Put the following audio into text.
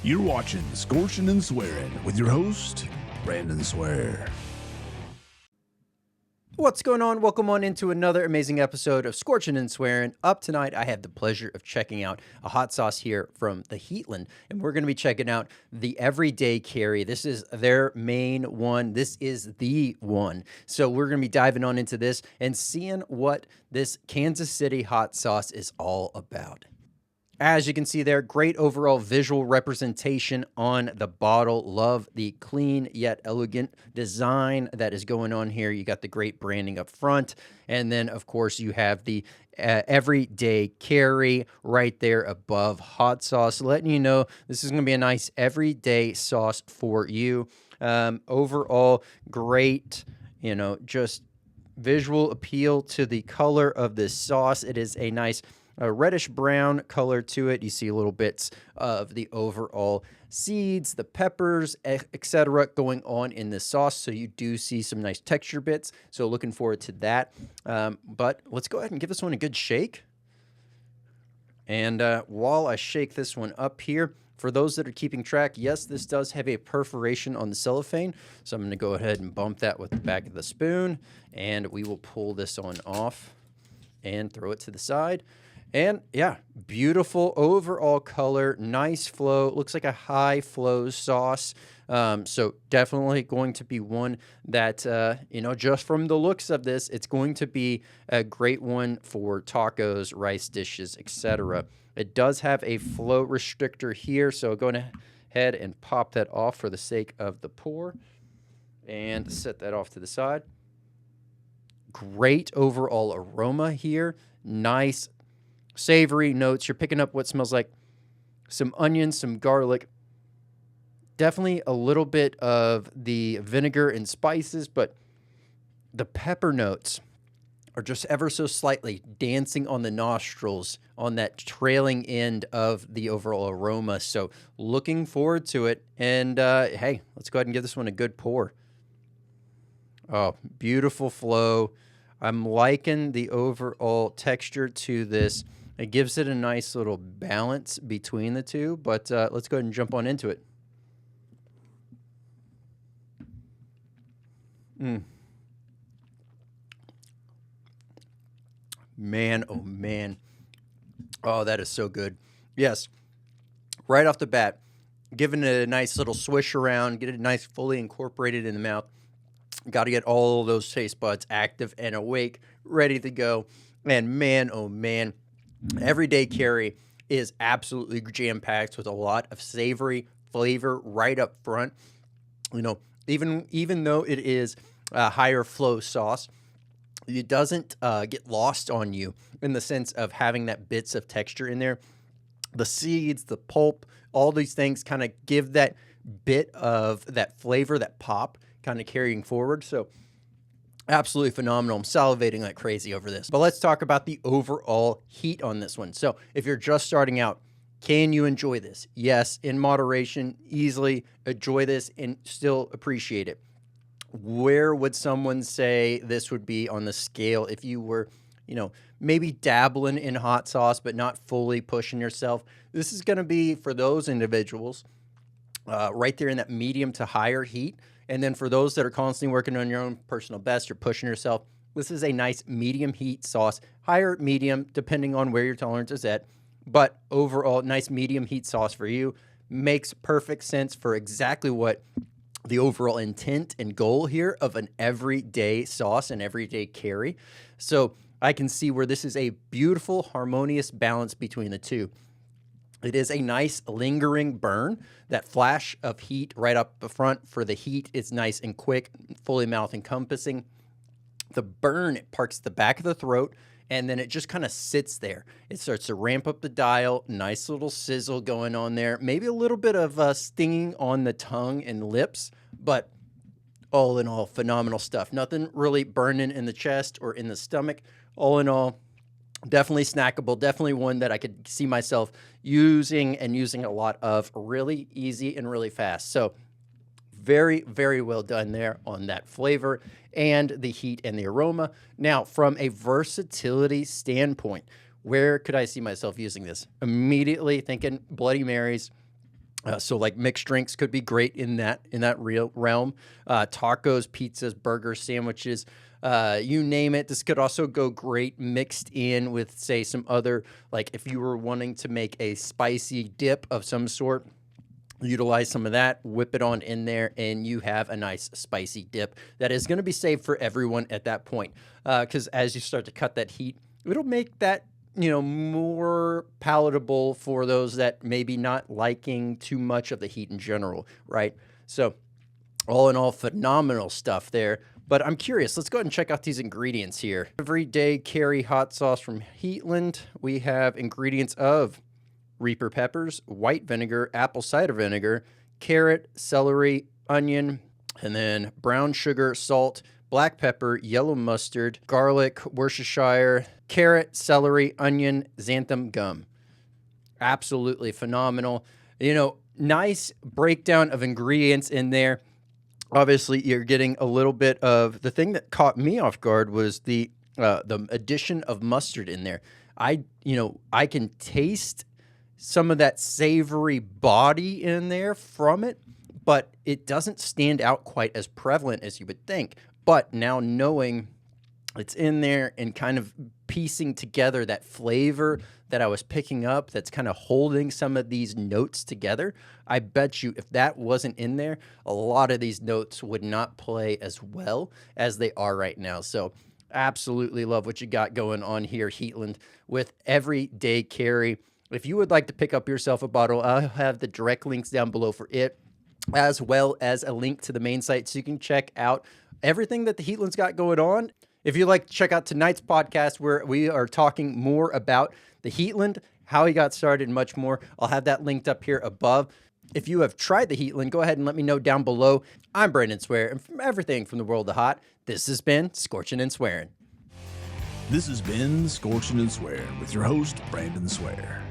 You're watching Scorching and Swearing with your host, Brandon Swear. What's going on? Welcome on into another amazing episode of Scorching and Swearing. Up tonight, I have the pleasure of checking out a hot sauce here from the Heatland, and we're going to be checking out the Everyday Carry. This is their main one. This is the one. So we're going to be diving on into this and seeing what this Kansas City hot sauce is all about. As you can see there, great overall visual representation on the bottle. Love the clean yet elegant design that is going on here. You got the great branding up front. And then, of course, you have the Everyday Carry right there above hot sauce, letting you know this is going to be a nice everyday sauce for you. Overall, great, just visual appeal to the color of this sauce. It is a nice reddish brown color to it. You see little bits of the overall seeds, the peppers, etc. going on in this sauce. So you do see some nice texture bits. So looking forward to that. But let's go ahead and give this one a good shake. And while I shake this one up here, for those that are keeping track, yes, this does have a perforation on the cellophane. So I'm going to go ahead and bump that with the back of the spoon. And we will pull this on off and throw it to the side. And yeah, beautiful overall color, nice flow. Looks like a high flow sauce. So definitely going to be one that, just from the looks of this, it's going to be a great one for tacos, rice dishes, etc. It does have a flow restrictor here. So going ahead and pop that off for the sake of the pour and set that off to the side. Great overall aroma here. Nice savory notes. You're picking up what smells like some onions, some garlic, definitely a little bit of the vinegar and spices, but the pepper notes are just ever so slightly dancing on the nostrils on that trailing end of the overall aroma. So looking forward to it. And hey, let's go ahead and give this one a good pour. Oh, beautiful flow. I'm liking the overall texture to this. It gives it a nice little balance between the two, but let's go ahead and jump on into it. Man, oh man. Oh, that is so good. Yes, right off the bat, giving it a nice little swish around, get it nice fully incorporated in the mouth. Got to get all those taste buds active and awake, ready to go. And man, oh man. Everyday Carry is absolutely jam-packed with a lot of savory flavor right up front. Even though it is a higher flow sauce, it doesn't get lost on you in the sense of having that bits of texture in there. The seeds, the pulp, all these things kind of give that bit of that flavor, that pop, kind of carrying forward. So absolutely phenomenal. I'm salivating like crazy over this. But let's talk about the overall heat on this one. So if you're just starting out, can you enjoy this? Yes, in moderation, easily enjoy this and still appreciate it. Where would someone say this would be on the scale if you were, maybe dabbling in hot sauce but not fully pushing yourself? This is going to be for those individuals right there in that medium to higher heat. And then for those that are constantly working on your own personal best, you're pushing yourself, this is a nice medium heat sauce, higher medium, depending on where your tolerance is at. But overall, nice medium heat sauce for you. Makes perfect sense for exactly what the overall intent and goal here of an everyday sauce and everyday carry. So I can see where this is a beautiful, harmonious balance between the two. It is a nice lingering burn. That flash of heat right up the front for the heat is nice and quick, fully mouth encompassing. The burn, it parks the back of the throat, and then it just kind of sits there. It starts to ramp up the dial, nice little sizzle going on there. Maybe a little bit of stinging on the tongue and lips, but all in all, phenomenal stuff. Nothing really burning in the chest or in the stomach. All in all, definitely snackable, definitely one that I could see myself using a lot of, really easy and really fast. So very, very well done there on that flavor and the heat and the aroma. Now, from a versatility standpoint, where could I see myself using this? Immediately thinking Bloody Marys, So like mixed drinks could be great in that real realm. Tacos, pizzas, burgers, sandwiches, you name it. This could also go great mixed in with, say, some other, like if you were wanting to make a spicy dip of some sort, utilize some of that, whip it on in there, and you have a nice spicy dip that is going to be saved for everyone at that point. Because as you start to cut that heat, it'll make that, more palatable for those that maybe not liking too much of the heat in general, right? So all in all, phenomenal stuff there. But I'm curious, let's go ahead and check out these ingredients here. Everyday Carry hot sauce from Heatland. We have ingredients of Reaper peppers, white vinegar, apple cider vinegar, carrot, celery, onion, and then brown sugar, salt, black pepper, yellow mustard, garlic, Worcestershire, carrot, celery, onion, xanthan gum. Absolutely phenomenal. Nice breakdown of ingredients in there. Obviously, you're getting a little bit of the thing that caught me off guard was the addition of mustard in there. I can taste some of that savory body in there from it, but it doesn't stand out quite as prevalent as you would think. But now knowing it's in there and kind of piecing together that flavor that I was picking up that's kind of holding some of these notes together, I bet you if that wasn't in there, a lot of these notes would not play as well as they are right now. So absolutely love what you got going on here, Heatland, with Everyday Carry. If you would like to pick up yourself a bottle, I'll have the direct links down below for it, as well as a link to the main site so you can check out everything that the Heatland's got going on. If you'd like to check out tonight's podcast where we are talking more about the Heatland, how he got started, and much more, I'll have that linked up here above. If you have tried the Heatland, go ahead and let me know down below. I'm Brandon Swear, and from everything from the world of hot, this has been Scorching and Swearing. This has been Scorching and Swearing with your host, Brandon Swear.